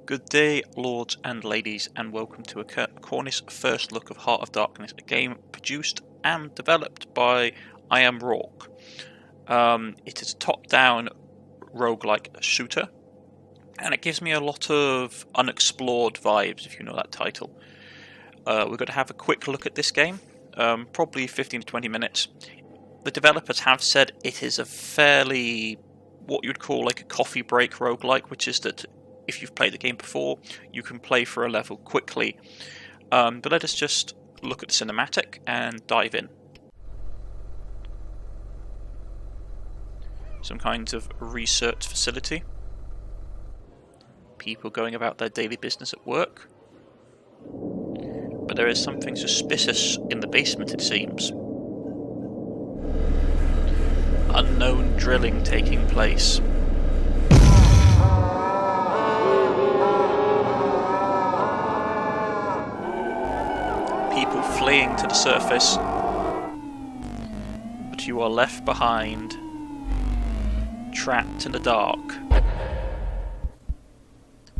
Good day, lords and ladies, and welcome to a Cornish first look of Heart of Darkness, a game produced and developed by I Am Rourke. It is a top-down roguelike shooter, and it gives me a lot of unexplored vibes, if you know that title. We're going to have a quick look at this game, probably 15 to 20 minutes. The developers have said it is a fairly, what you'd call like a coffee break roguelike, which is that if you've played the game before, you can play for a level quickly. But let us just look at the cinematic and dive in. Some kinds of research facility. People going about their daily business at work. But there is something suspicious in the basement, it seems. Unknown drilling taking place. People fleeing to the surface, but you are left behind, trapped in the dark.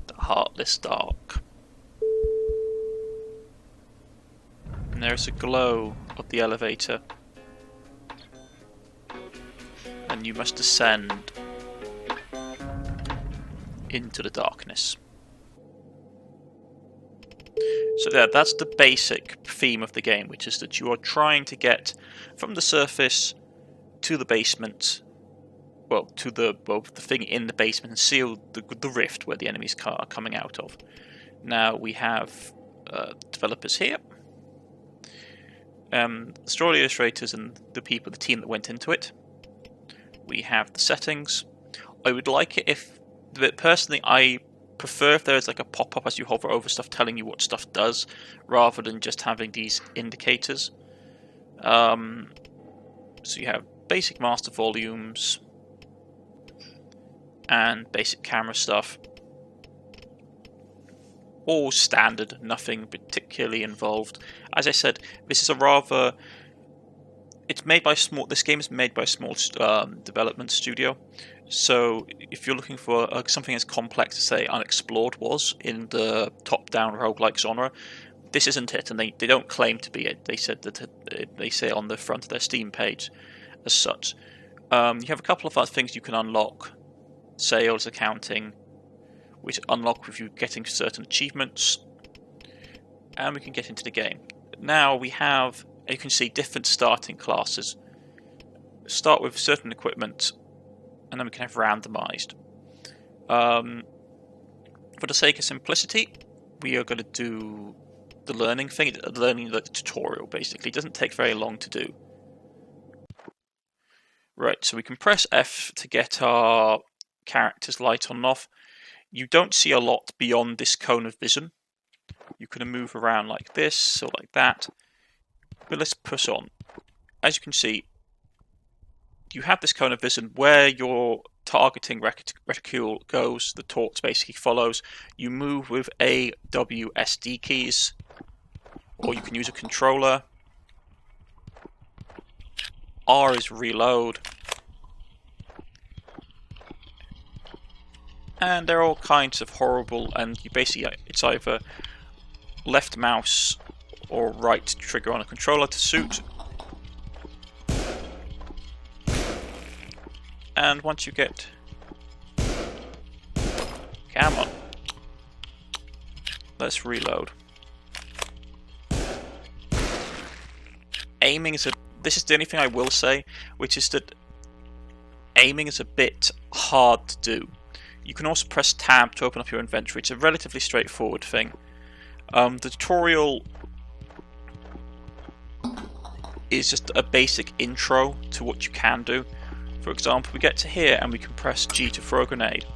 The Heartless dark. And there is a glow of the elevator, and you must descend into the darkness. So that's the basic theme of the game, which is that you are trying to get from the surface to the basement, to the thing in the basement, and seal the rift where the enemies are coming out of. Now we have developers here, the story illustrators and the team that went into it. We have the settings. I would like it if, personally, I prefer if there is like a pop-up as you hover over stuff telling you what stuff does, rather than just having these indicators. So you have basic master volumes and basic camera stuff. All standard, nothing particularly involved. As I said, this is it's made by this game is made by a small development studio. So if you're looking for something as complex as, say, Unexplored was in the top-down roguelike genre, this isn't it, and they don't claim to be it. They said that they say on the front of their Steam page as such. You have a couple of other things you can unlock: sales, accounting, which unlock with you getting certain achievements, and we can get into the game. Now we have, you can see, different starting classes. Start with certain equipment, and then we can have randomized. For the sake of simplicity, we are going to do the learning thing, the tutorial basically. It doesn't take very long to do. Right, so we can press F to get our characters light on and off. You don't see a lot beyond this cone of vision. You can move around like this or like that. But let's push on. As you can see, you have this cone of vision where your targeting reticule goes, the torch basically follows. You move with A, W, S, D keys, or you can use a controller. R is reload. And they're all kinds of horrible, and you basically, it's either left mouse or right trigger on a controller to suit. And once you get... Come on. Let's reload. Aiming is this is the only thing I will say, which is that aiming is a bit hard to do. You can also press tab to open up your inventory. It's a relatively straightforward thing. The tutorial is just a basic intro to what you can do. For example, we get to here and we can press G to throw a grenade.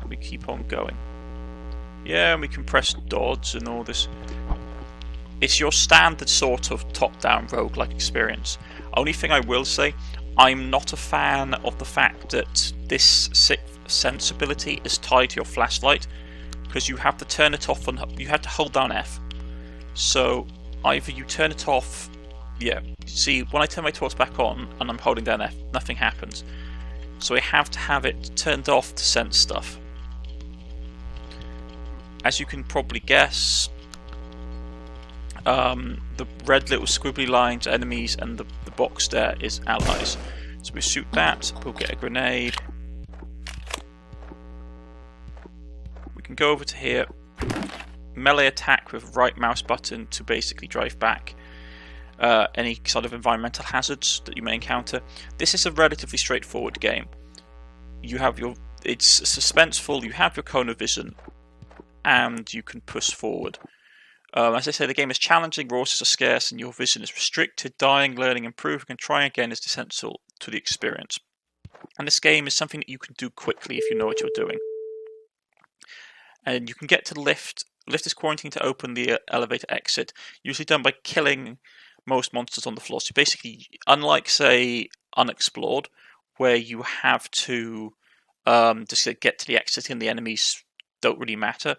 We keep on going. Yeah, and we can press dodge and all this. It's your standard sort of top-down roguelike experience. Only thing I will say, I'm not a fan of the fact that this sensibility is tied to your flashlight, because you have to turn it off and you have to hold down F. So either you turn it off Yeah, see, when I turn my torch back on and I'm holding down F, nothing happens. So I have to have it turned off to sense stuff. As you can probably guess, the red little squiggly lines, enemies, and the box there is allies. So we shoot that, we'll get a grenade. We can go over to here, melee attack with right mouse button to basically drive back any sort of environmental hazards that you may encounter. This is a relatively straightforward game. You have it's suspenseful, you have your cone of vision, and you can push forward. As I say, the game is challenging, resources are scarce, and your vision is restricted. Dying, learning, improving, and trying again is essential to the experience. And this game is something that you can do quickly if you know what you're doing. And you can get to the lift. The lift is quarantined to open the elevator exit, usually done by killing most monsters on the floor. So basically, unlike, say, Unexplored, where you have to just get to the exit and the enemies don't really matter,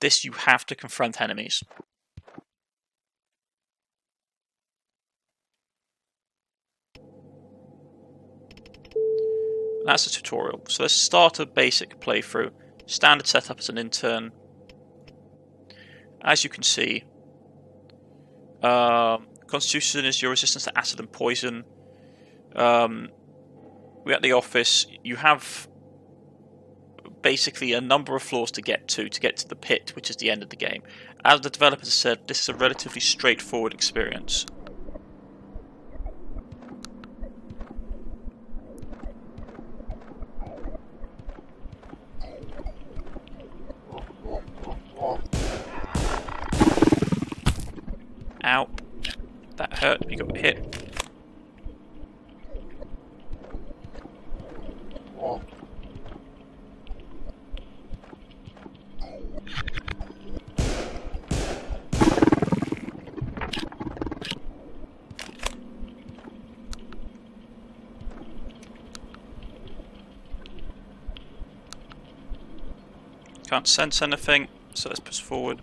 this you have to confront enemies. That's the tutorial. So let's start a basic playthrough. Standard setup as an intern. As you can see, Constitution is your resistance to acid and poison. We're at the office. You have basically a number of floors to get to the pit, which is the end of the game. As the developers said, this is a relatively straightforward experience. Ow. That hurt. You got hit. Can't sense anything, so let's push forward.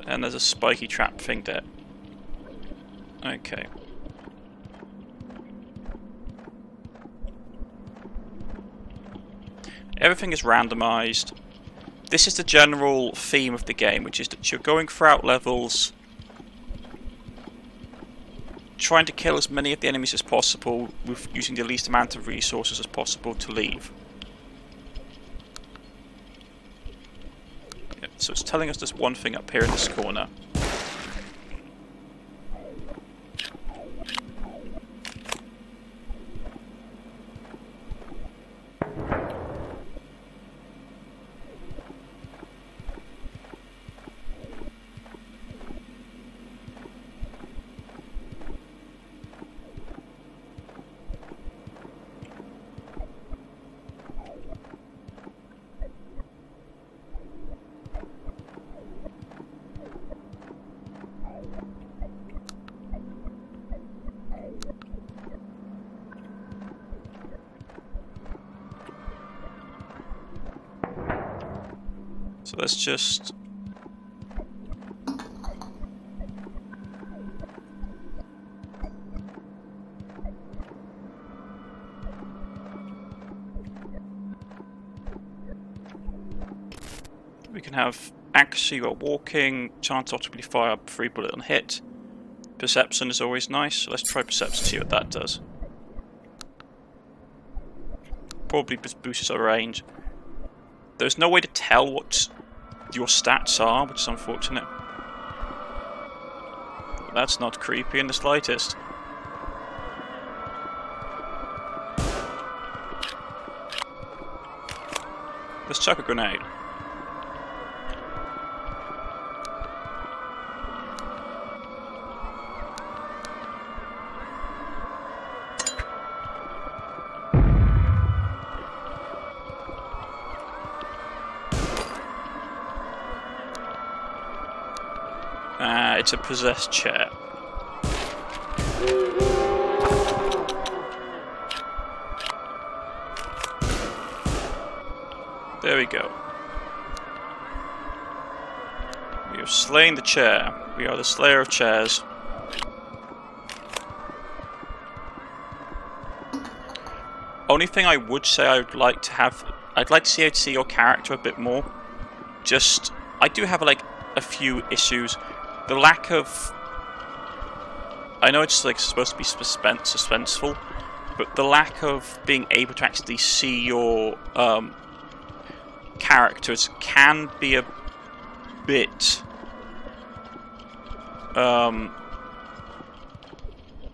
And there's a spiky trap thing there. Okay. Everything is randomized. This is the general theme of the game, which is that you're going throughout levels, trying to kill as many of the enemies as possible with using the least amount of resources as possible to leave. Yep, so it's telling us there's one thing up here in this corner. So let's just... We can have accuracy while walking, chance to automatically fire up 3 bullet on hit. Perception is always nice, so let's try perception to see what that does. Probably boosts our range. There's no way to tell what your stats are, which is unfortunate. That's not creepy in the slightest. Let's chuck a grenade. It's a possessed chair. There we go. We have slain the chair. We are the slayer of chairs. Only thing I would say I'd like to see your character a bit more. Just, I do have like a few issues. The lack of, I know it's like supposed to be suspenseful, but the lack of being able to actually see your characters can be a bit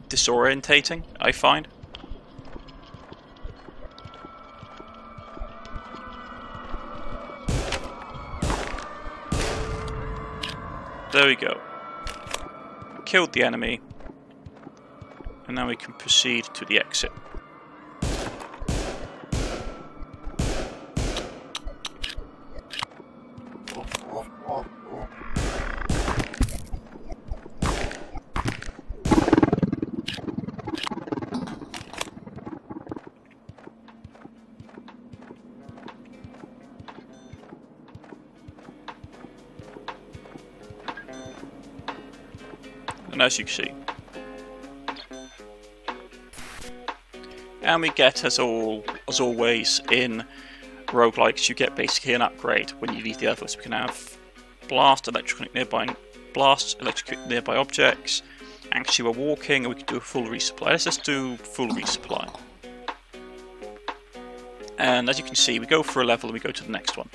disorientating, I find. There we go. Killed the enemy. And now we can proceed to the exit. And as you can see, and we get, as always in roguelikes, you get basically an upgrade when you leave the others. We can have blast, electrocute nearby objects. Actually, we're walking, and we can do a full resupply. Let's just do full resupply. And as you can see, we go for a level and we go to the next one.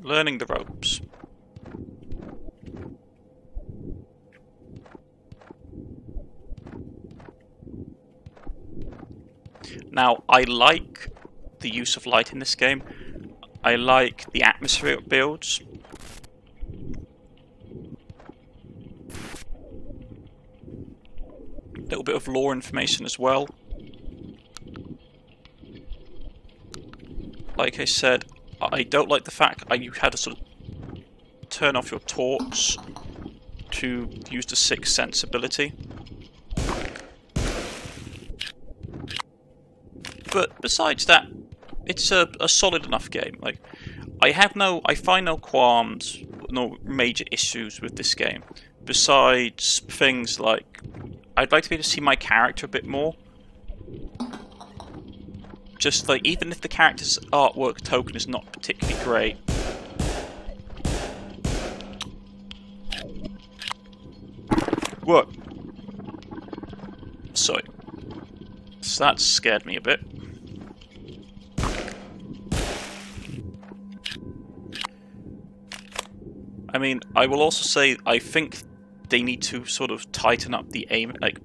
Learning the ropes. Now, I like the use of light in this game. I like the atmosphere it builds. A little bit of lore information as well. Like I said, I don't like the fact you had to sort of turn off your torch to use the sixth sense ability. But besides that, it's a solid enough game. Like, I find no qualms, no major issues with this game. Besides things like, I'd like to be able to see my character a bit more. Just like, even if the character's artwork token is not particularly great. What? Sorry. So that scared me a bit. I mean, I will also say I think they need to sort of tighten up the aim, like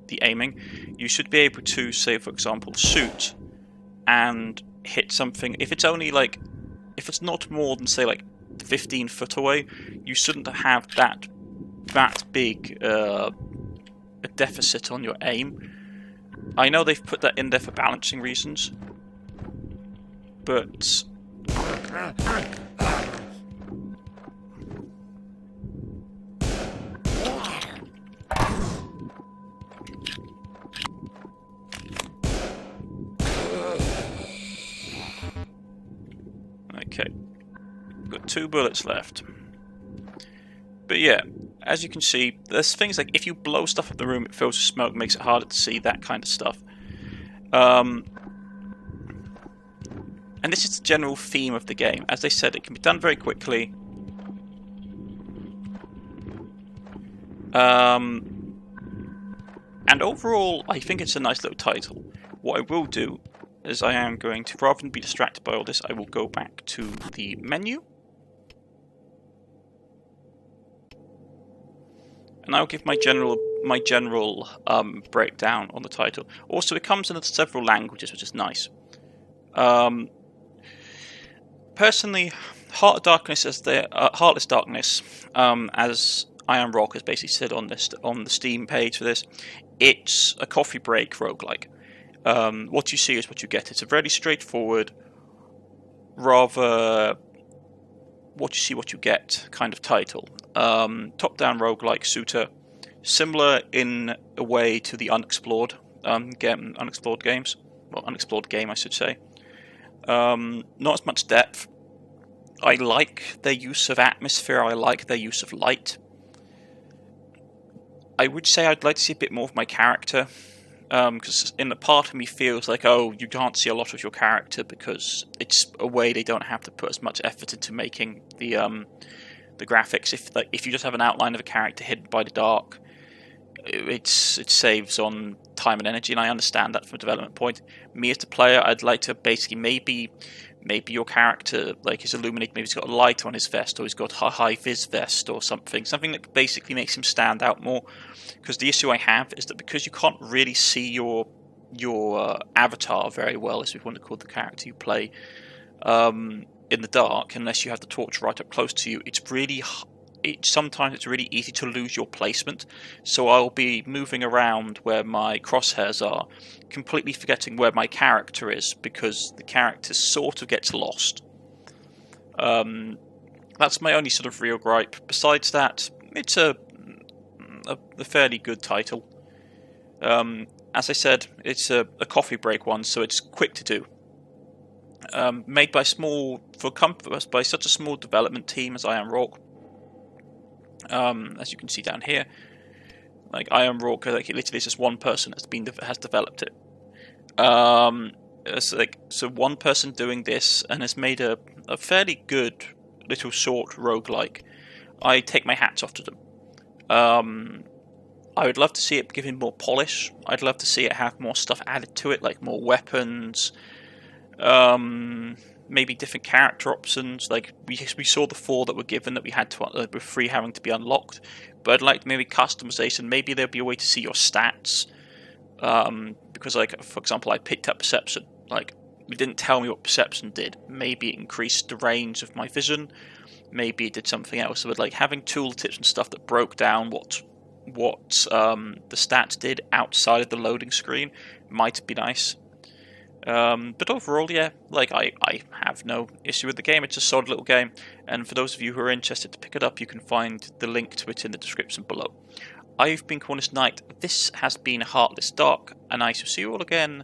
the aiming. You should be able to, say, for example, shoot and hit something. If it's only like, if it's not more than, say, like 15 foot away, you shouldn't have that big a deficit on your aim. I know they've put that in there for balancing reasons, but okay, got 2 bullets left. But yeah, as you can see, there's things like if you blow stuff up the room, it fills with smoke, makes it harder to see, that kind of stuff. And this is the general theme of the game. As they said, it can be done very quickly. And overall, I think it's a nice little title. What I will do is I am going to, rather than be distracted by all this, I will go back to the menu. And I'll give my general breakdown on the title. Also, it comes in several languages, which is nice. Personally, Heart of Darkness as the Heartless Darkness, as I Am Rock has basically said on the Steam page for this, it's a coffee break roguelike. What you see is what you get. It's a very straightforward, rather what you see, what you get kind of title. Top-down roguelike shooter, similar in a way to the Unexplored unexplored games. Well, unexplored game, I should say. Not as much depth. I like their use of atmosphere. I like their use of light. I would say I'd like to see a bit more of my character. Because in the part of me feels like, oh, you can't see a lot of your character because it's a way they don't have to put as much effort into making the graphics. If you just have an outline of a character hidden by the dark, it saves on time and energy, and I understand that from a development point. Me as the player, I'd like to basically maybe your character like is illuminated, maybe he's got a light on his vest, or he's got a high vis vest or something that basically makes him stand out more. Because the issue I have is that because you can't really see your avatar very well, as we want to call the character you play, in the dark, unless you have the torch right up close to you, sometimes it's really easy to lose your placement. So I'll be moving around where my crosshairs are, completely forgetting where my character is because the character sort of gets lost. That's my only sort of real gripe. Besides that, it's a fairly good title. As I said, it's a coffee break one, so it's quick to do. Made by by such a small development team as I Am Rock. As you can see down here, like I Am Rock, like it literally is just one person has developed it. So one person doing this and has made a fairly good little short roguelike. I take my hats off to them. I would love to see it given more polish. I'd love to see it have more stuff added to it, like more weapons, maybe different character options. Like we saw the 4 that were given that we had to were free, having to be unlocked. But I'd like maybe customization. Maybe there'd be a way to see your stats. Because, like, for example, I picked up perception. Like, it didn't tell me what perception did. Maybe it increased the range of my vision. Maybe it did something else. So, like, having tooltips and stuff that broke down what the stats did outside of the loading screen might be nice. But overall, yeah, like I have no issue with the game. It's a solid little game, and for those of you who are interested to pick it up, you can find the link to it in the description below. I've been Cornish-knight, this has been Heartless Dark, and I shall see you all again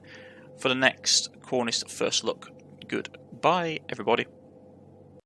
for the next Cornish First Look. Goodbye, everybody.